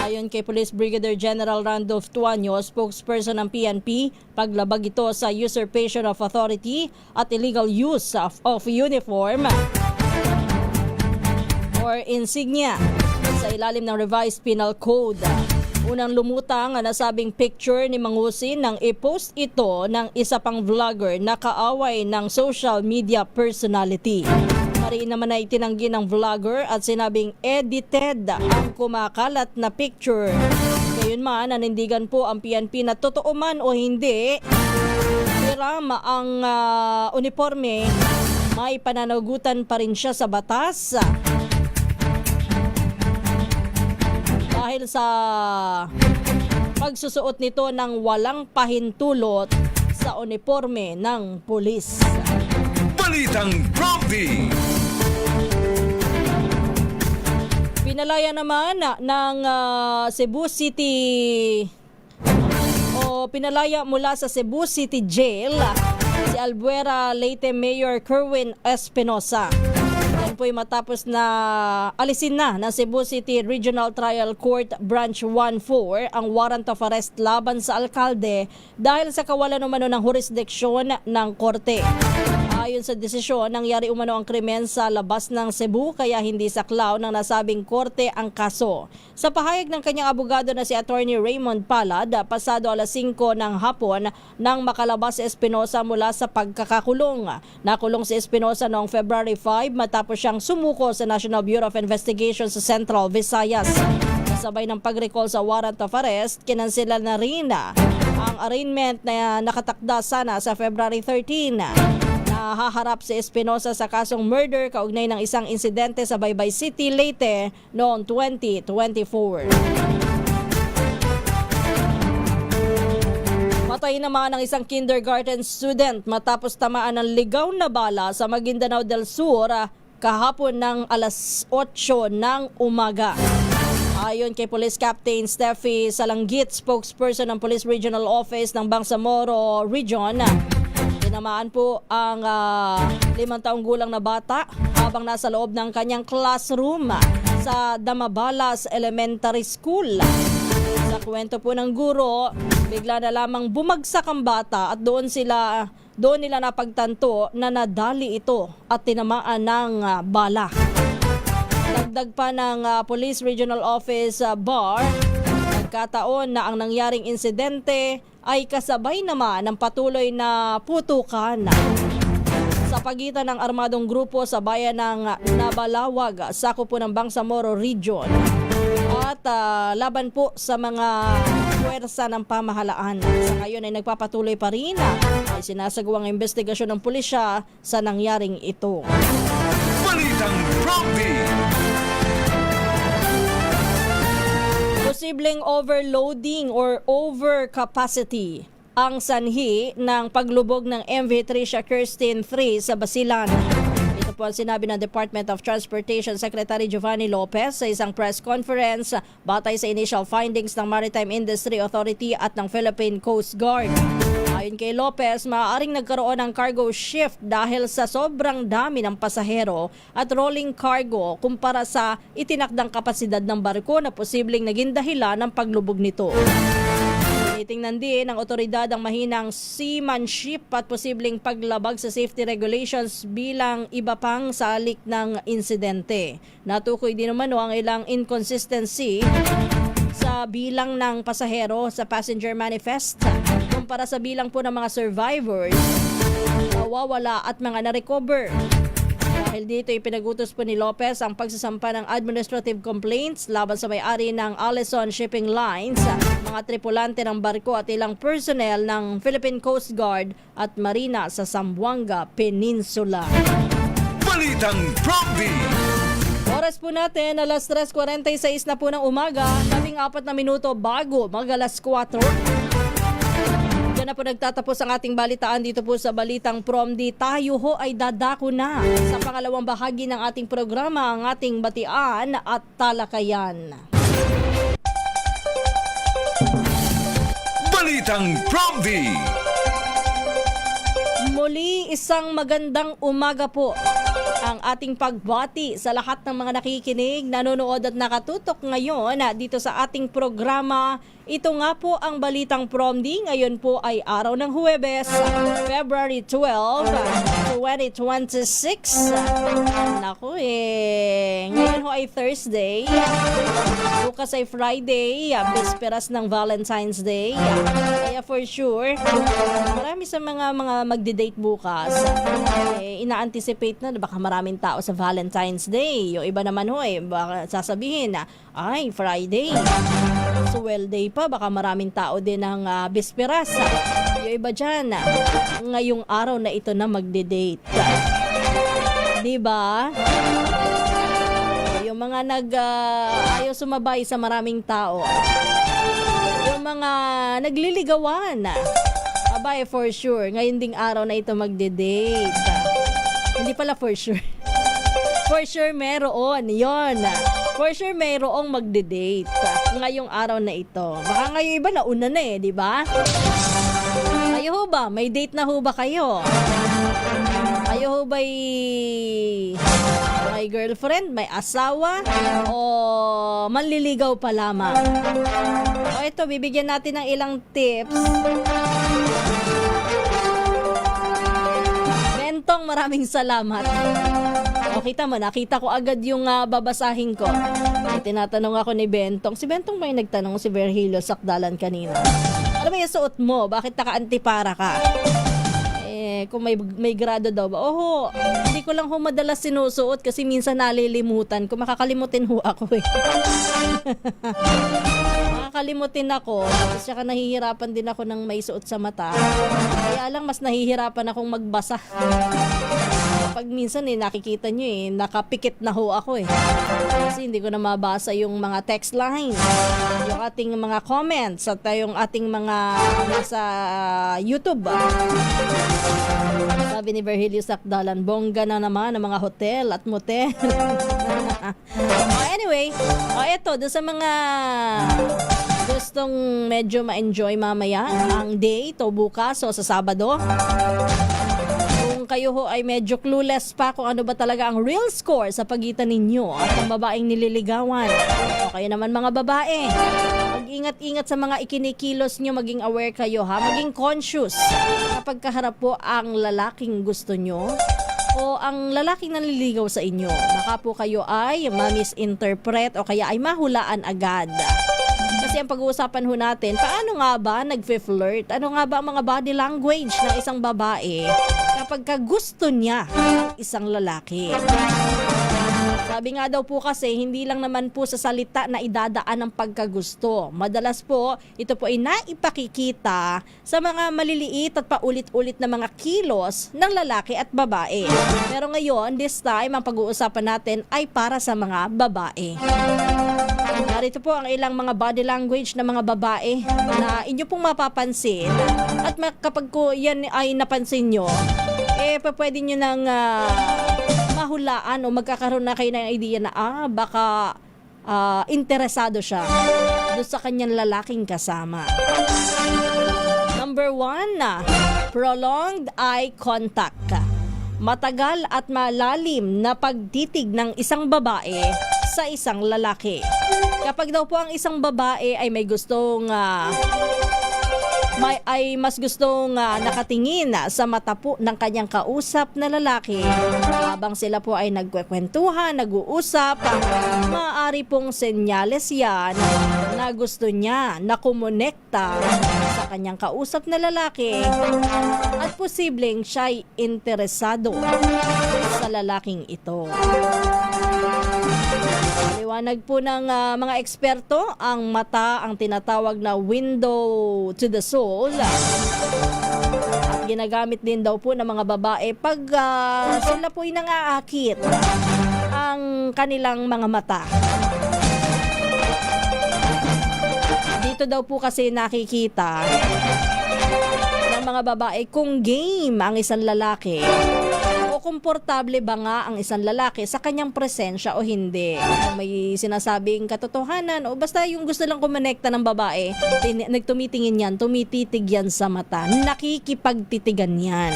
Ayon kay Police Brigadier General Randolph Tuanyo, spokesperson ng PNP, paglabag ito sa usurpation of authority at illegal use of uniform or insignia sa ilalim ng revised penal code. Unang lumutang ang nasabing picture ni Mangusin nang i-post ito ng isa pang vlogger na kaaway ng social media personality. Mariin naman na itinanggi ng vlogger at sinabing edited ang kumakalat na picture. Gayunman, nanindigan po ang PNP na totoo man o hindi, hiram ang uniforme, may pananagutan pa rin siya sa batas. Dahil sa pagsusuot nito ng walang pahintulot sa uniforme ng pulis. Balitang Prompty. Pinalaya naman ng Cebu City pinalaya mula sa Cebu City Jail si Albuera Leyte Mayor Kerwin Espinosa. Yan po'y matapos na alisin na ng Cebu City Regional Trial Court Branch 1-4 ang warrant of arrest laban sa alkalde dahil sa kawalan umano ng jurisdiksyon ng korte. Ayon sa desisyon, nangyari umano ang krimen sa labas ng Cebu kaya hindi saklaw ng nasabing korte ang kaso. Sa pahayag ng kanyang abogado na si Attorney Raymond Palad, pasado alas 5 ng hapon nang makalabas si Espinosa mula sa pagkakakulong. Nakulong si Espinosa noong February 5 matapos siyang sumuko sa National Bureau of Investigation sa Central Visayas. Kasabay ng pag-recall sa warrant of arrest, kinansela na rin ang arraignment na nakatakda sana sa February 13. Haharap si Espinosa sa kasong murder kaugnay ng isang insidente sa Baybay City, Leyte noong 2024. Patay naman ang isang kindergarten student matapos tamaan ng ligaw na bala sa Maguindanao del Sur kahapon ng alas 8 ng umaga. Ayon kay Police Captain Steffi Salanggit, spokesperson ng Police Regional Office ng Bangsamoro Region, tinamaan po ang 5 taong gulang na bata habang nasa loob ng kanyang classroom sa Damabalas Elementary School. Sa kwento po ng guro, bigla na lamang bumagsak ang bata at doon nila napagtanto na nadali ito at tinamaan ng bala. Dagdag pa ng Police Regional Office BAR, nagkataon na ang nangyaring insidente ay kasabay naman ng patuloy na putukan sa pagitan ng armadong grupo sa bayan ng Nabalawag, sakop po ng Bangsamoro Region, at laban po sa mga puwersa ng pamahalaan. Sa ngayon ay nagpapatuloy pa rin ay sinasagawang investigasyon ng pulisya sa nangyaring ito. Balitang Prompty. Posibleng overloading or overcapacity ang sanhi ng paglubog ng MV Tricia Kirsten 3 sa Basilan. Ito po ang sinabi ng Department of Transportation Secretary Giovanni Lopez sa isang press conference batay sa initial findings ng Maritime Industry Authority at ng Philippine Coast Guard. Ayon kay Lopez, maaaring nagkaroon ng cargo shift dahil sa sobrang dami ng pasahero at rolling cargo kumpara sa itinakdang kapasidad ng barko na posibleng naging dahilan ng paglubog nito. Tinitingnan din ng otoridad ang mahinang seamanship at posibleng paglabag sa safety regulations bilang iba pang salik ng insidente. Natukoy din naman ang ilang inconsistency sa bilang ng pasahero sa passenger manifest kumpara sa bilang po ng mga survivors, nawawala at mga na-recover. Dahil dito ipinagutos po ni Lopez ang pagsasampa ng administrative complaints laban sa may-ari ng Allison Shipping Lines, mga tripulante ng barko at ilang personnel ng Philippine Coast Guard at Marina sa Zamboanga Peninsula. Balitang Prompty. Oras po natin, alas 3:46 na po ng umaga, 14 na minuto bago mag-alas 4. Diyan na po nagtatapos ang ating balitaan dito po sa Balitang Prompty. Tayo ho ay dadako na sa pangalawang bahagi ng ating programa, ang ating batian at talakayan. Balitang Prompty. Muli, isang magandang umaga po ang ating pagbati sa lahat ng mga nakikinig, nanonood at nakatutok ngayon dito sa ating programa. Ito nga po ang Balitang Prompty. Ngayon po ay araw ng Huwebes, February 12, 2026. Naku ngayon ho ay Thursday, bukas ay Friday, bisperas ng Valentine's Day. Kaya for sure, marami sa mga magdi-date bukas, ina-anticipate na baka maraming tao sa Valentine's Day. Yung iba naman ho baka sasabihin na, ay Friday, swell day pa, baka maraming tao din ng bisperas. Yung iba dyan, ngayong araw na ito na magde-date. Diba? Yung mga ayaw sumabay sa maraming tao. Yung mga nagliligawan. Abay, for sure, ngayon ding araw na ito magde-date. Hindi pala for sure. For sure, meron. Yon. For sure, mayroong magde-date ngayong araw na ito. Baka ngayon iba nauna na di ba? Kayo ho ba? May date na ho ba kayo? Kayo ho ba'y may girlfriend, may asawa, o manliligaw pa lamang? O ito, bibigyan natin ng ilang tips. Bentong, maraming salamat. O, kita mo, nakita ko agad yung babasahin ko. May tinatanong ako ni Bentong. Si Bentong ba yung nagtanong si Virgilio Sakdalan kanina? Ano ba yung suot mo? Bakit naka-antipara ka? Kung may grado daw ba? Oho, hindi ko lang ho madalas sinusuot kasi minsan nalilimutan ko. Makakalimutin ho ako Makakalimutin ako. Tapos saka nahihirapan din ako ng may suot sa mata. Kaya lang mas nahihirapan akong magbasa. Pag minsan nakikita nyo nakapikit na ho ako Kasi hindi ko na mabasa yung mga text line, yung ating mga comments at yung ating mga nasa YouTube. Sabi ni Virgilio Sakdalan, bongga na naman ang mga hotel at motel. Anyway, eto, doon sa mga gustong medyo ma-enjoy mamaya ang day to bukas o sa Sabado. Kung kayo ho ay medyo clueless pa kung ano ba talaga ang real score sa pagitan ninyo at ng babaeng nililigawan. O kayo naman mga babae, mag-ingat-ingat sa mga ikinikilos nyo, maging aware kayo maging conscious kapag kaharap po ang lalaking gusto nyo o ang lalaking nanliligaw sa inyo. Baka po kayo ay ma-misinterpret o kaya ay mahulaan agad. Kasi ang pag-uusapan ho natin, paano nga ba nag-flirt? Ano nga ba ang mga body language ng isang babae kapag gusto niya isang lalaki? Sabi nga daw po kasi, hindi lang naman po sa salita na idadaan ang pagkagusto. Madalas po, ito po ay naipakikita sa mga maliliit at paulit-ulit na mga kilos ng lalaki at babae. Pero ngayon, this time, ang pag-uusapan natin ay para sa mga babae. Narito po ang ilang mga body language ng mga babae na inyo pong mapapansin. At kapag ko yan ay napansin nyo, pwede nyo nang mahulaan o magkakaroon na kayo ng idea na baka interesado siya doon sa kanyang lalaking kasama. Number 1, prolonged eye contact. Matagal at malalim na pagtitig ng isang babae sa isang lalaki. Kapag daw po ang isang babae ay may gustong mas gustong nakatingin sa mata po ng kanyang kausap na lalaki habang sila po ay nagkwekwentuhan, nag-uusap, maaari pong senyales yan na gusto niya na kumonekta sa kanyang kausap na lalaki at posibleng siya'y interesado sa lalaking ito. Liwanag po ng mga eksperto, ang mata ang tinatawag na window to the soul. At ginagamit din daw po ng mga babae pag sila po ay nangaakit ang kanilang mga mata. Dito daw po kasi nakikita ng mga babae kung game ang isang lalaki o komportable ba nga ang isang lalaki sa kanyang presensya o hindi. Kung may sinasabing katotohanan o basta yung gusto lang kumonekta ng babae, nagtumitingin yan, tumititig yan sa mata, nakikipagtitigan yan.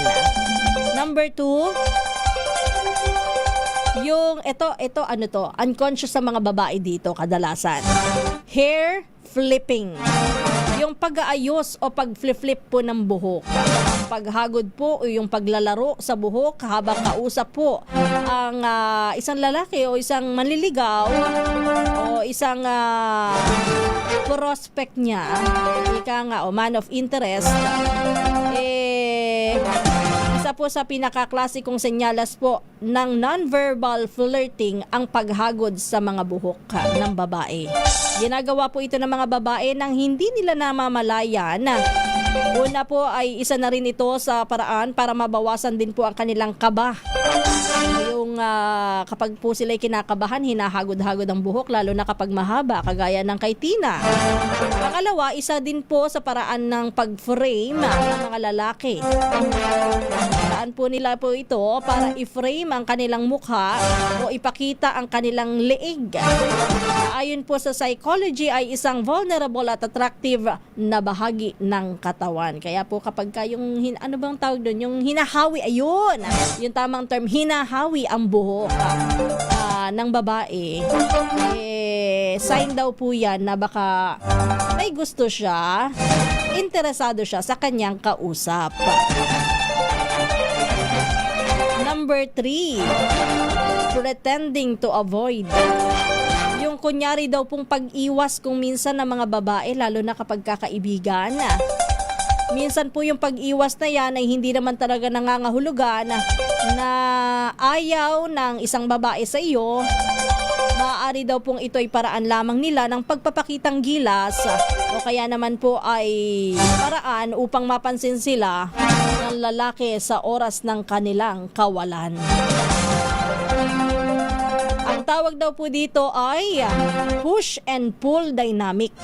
Number 2, yung ito unconscious sa mga babae dito kadalasan. Hair flipping. Yung pag-aayos o pag-flip po ng buhok. Paghagod po o yung paglalaro sa buhok habang kausap po ang isang lalaki o isang manliligaw o isang prospect niya, ika nga o man of interest, isa po sa pinakaklasikong senyalas po ng non-verbal flirting ang paghagod sa mga buhok ng babae. Ginagawa po ito ng mga babae nang hindi nila namamalayan. Una po ay isa na rin ito sa paraan para mabawasan din po ang kanilang kaba. Yung kapag po sila'y kinakabahan, hinahagod-hagod ang buhok, lalo na kapag mahaba, kagaya ng kay Tina. Pangalawa, isa din po sa paraan ng pag-frame ng mga lalaki. Paraan po nila po ito para i-frame ang kanilang mukha o ipakita ang kanilang leeg. Ayon po sa psychology ay isang vulnerable at attractive na bahagi ng katawan. Kaya po kapag yung ano bang tawag doon, yung hinahawi, ayun, yung tamang term, hinahawi ang buhok ng babae, sign daw po yan na baka may gusto siya, interesado siya sa kanyang kausap. Number 3, pretending to avoid. Yung kunyari daw pong pag-iwas kung minsan ng mga babae, lalo na kapag kakaibigan. Minsan po yung pag-iwas na yan ay hindi naman talaga nangangahulugan na ayaw ng isang babae sa iyo. Maaari daw pong ito'y paraan lamang nila ng pagpapakitang gilas o kaya naman po ay paraan upang mapansin sila ng lalaki sa oras ng kanilang kawalan. Ang tawag daw po dito ay push and pull dynamic.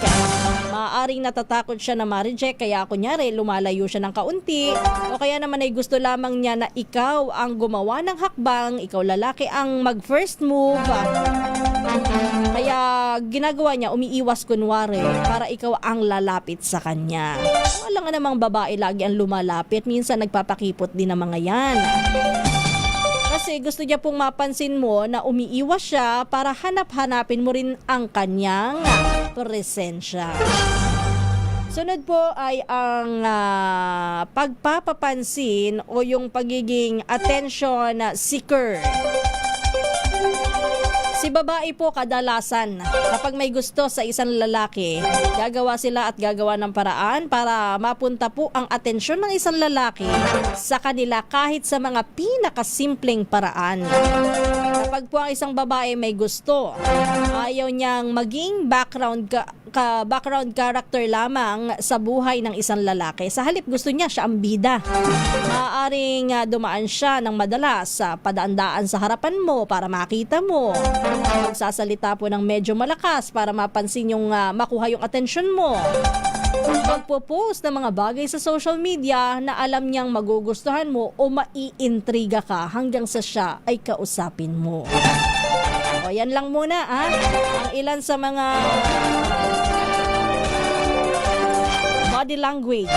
Maaaring natatakot siya na ma-reject, kaya kunyari lumalayo siya ng kaunti, o kaya naman ay gusto lamang niya na ikaw ang gumawa ng hakbang, ikaw lalaki ang mag-first move. Kaya ginagawa niya, umiiwas kunwari para ikaw ang lalapit sa kanya. Wala nga namang babae lagi ang lumalapit, minsan nagpapakipot din ng mga yan. Kasi gusto niya pong mapansin mo na umiiwas siya para hanap-hanapin mo rin ang kanyang presensya. Sunod po ay ang pagpapapansin o yung pagiging attention seeker. Si babae po kadalasan, kapag may gusto sa isang lalaki, gagawa sila at gagawa ng paraan para mapunta po ang atensyon ng isang lalaki sa kanila kahit sa mga pinakasimpleng paraan. Kapag po ang isang babae may gusto, ayaw niyang maging background character lamang sa buhay ng isang lalaki. Sa halip gusto niya siya ang bida. Maaaring dumaan siya ng madalas sa padaan-daan sa harapan mo para makita mo. Magsasalita po ng medyo malakas para mapansin yung makuha yung atensyon mo. Magpo-post ng mga bagay sa social media na alam niyang magugustuhan mo o maiintriga ka hanggang sa siya ay kausapin mo. O yan lang muna ang ilan sa mga body language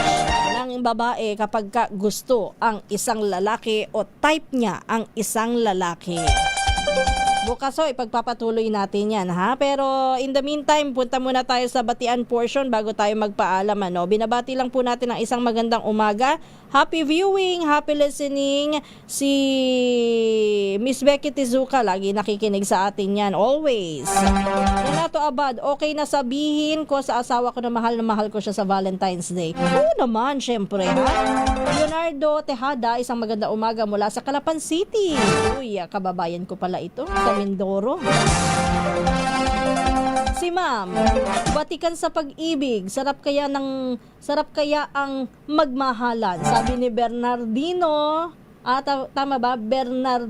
ng babae kapag gusto ang isang lalaki o type niya ang isang lalaki. Bukas ipagpapatuloy natin yan pero in the meantime, punta muna tayo sa batian portion bago tayo magpaalam. Binabati lang po natin ang isang magandang umaga. Happy viewing, happy listening. Si Miss Becky Tizuka, lagi nakikinig sa atin yan, always. Renato Abad, okay na sabihin ko sa asawa ko na mahal ko siya sa Valentine's Day. Oo naman, syempre Leonardo Tejada, isang magandang umaga mula sa Calapan City. Uy, kababayan ko pala ito, sa Mindoro. Si Ma'am, batikan sa pag-ibig, sarap kaya ang magmahalan. Sabi ni Bernardino, tama ba? Bernard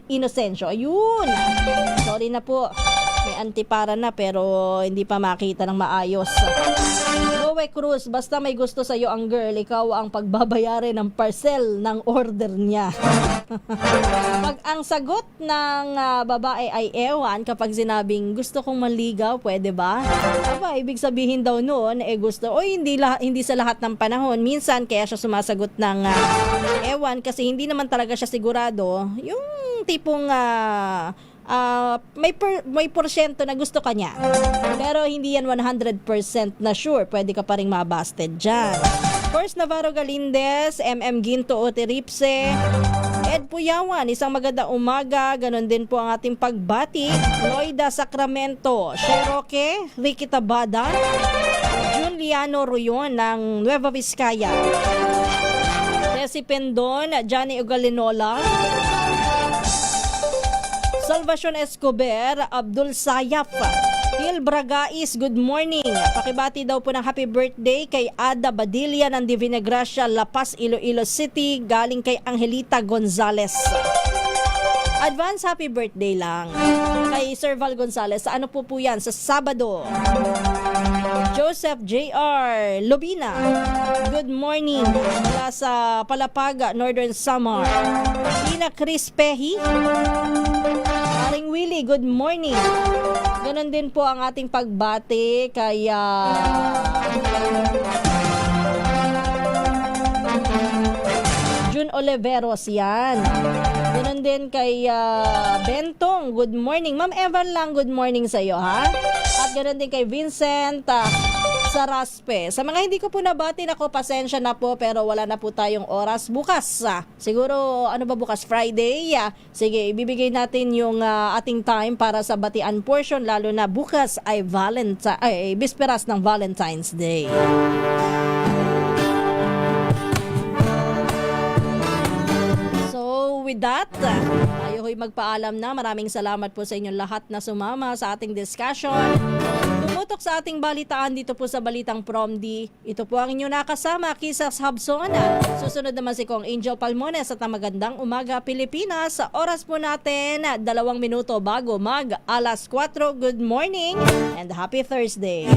Inocencio. Ayun. Sorry na po. May antipara na pero hindi pa makita ng maayos. Joe Cruz, basta may gusto sa'yo ang girl, ikaw ang pagbabayarin ng parcel ng order niya. Pag ang sagot ng babae ay ewan, kapag sinabing gusto kong manligaw, pwede ba? Ibig sabihin daw noon, gusto. O hindi sa lahat ng panahon. Minsan kaya siya sumasagot ng ewan kasi hindi naman talaga siya sigurado. Yung tipong may porsyento na gusto ka niya. Pero hindi yan 100% na sure. Pwede ka pa rin mabasted dyan. First, Navarro Galindez, MM Ginto Oteripse, Ed Puyawan, isang magandang umaga. Ganon din po ang ating pagbati. Loida Sacramento, Cherokee, Ricky Tabada, Juliano Ruyon ng Nueva Vizcaya, Tessie Pendon, Johnny Ugalinola, Salvacion Escobar, Abdul Sayaf, Hil Bragais, good morning. Pakibati daw po ng happy birthday kay Ada Badilla ng Divina Gracia, La Paz, Iloilo City, galing kay Angelita Gonzales. Advance happy birthday lang kay Sir Val Gonzales. Sa ano po yan? Sa Sabado. Joseph J.R. Lobina, good morning mula sa Palapaga, Northern Samar. Tina Chris Pehi, Aring Willie, good morning. Ganon din po ang ating pagbati kaya Jun Oliveros yan. Ganon din kay Bentong, good morning. Ma'am Evan lang, good morning sa iyo, ha? At ganon din kay Vincent Saraspe. Sa mga hindi ko po nabati, nako, pasensya na po, pero wala na po tayong oras. Bukas, siguro, ano ba bukas? Friday? Sige, ibibigay natin yung ating time para sa batian portion, lalo na bukas ay bisperas ng Valentine's Day. With that, tayo ho'y magpaalam na. Maraming salamat po sa inyong lahat na sumama sa ating discussion. Tumutok sa ating balitaan dito po sa Balitang PROMD. Ito po ang inyong nakasama, Kisas Habson. Susunod naman si Kong Angel Palmones at ang magandang umaga Pilipinas. Sa oras po natin, 2 minuto bago mag alas 4. Good morning and happy Thursday.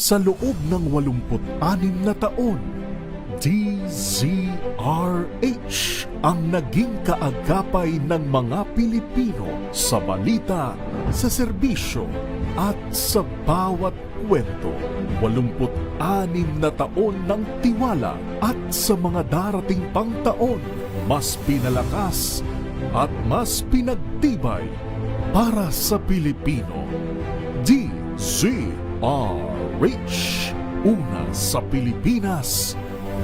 Sa loob ng 86 na taon, DZRH ang naging kaagapay ng mga Pilipino sa balita, sa serbisyo at sa bawat kwento. 86 na taon ng tiwala at sa mga darating pang taon, mas pinalakas at mas pinagtibay para sa Pilipino. DZRH. Una sa Pilipinas,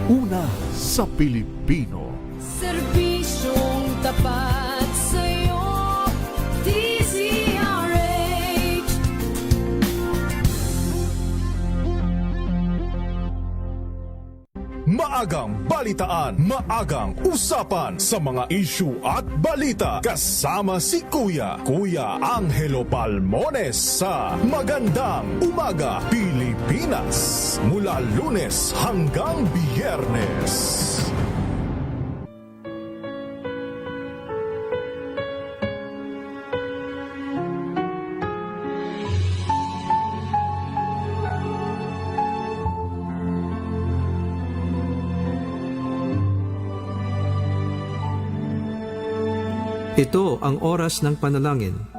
una sa Pilipino. Serbisyong tapat sa'yo, DZRH. Maagang balitaan, maagang usapan sa mga issue at balita. Kasama si Kuya Angelo Palmones sa Magandang Umaga Pilipinas. Mula Lunes hanggang Biyernes. Ito ang oras ng panalangin.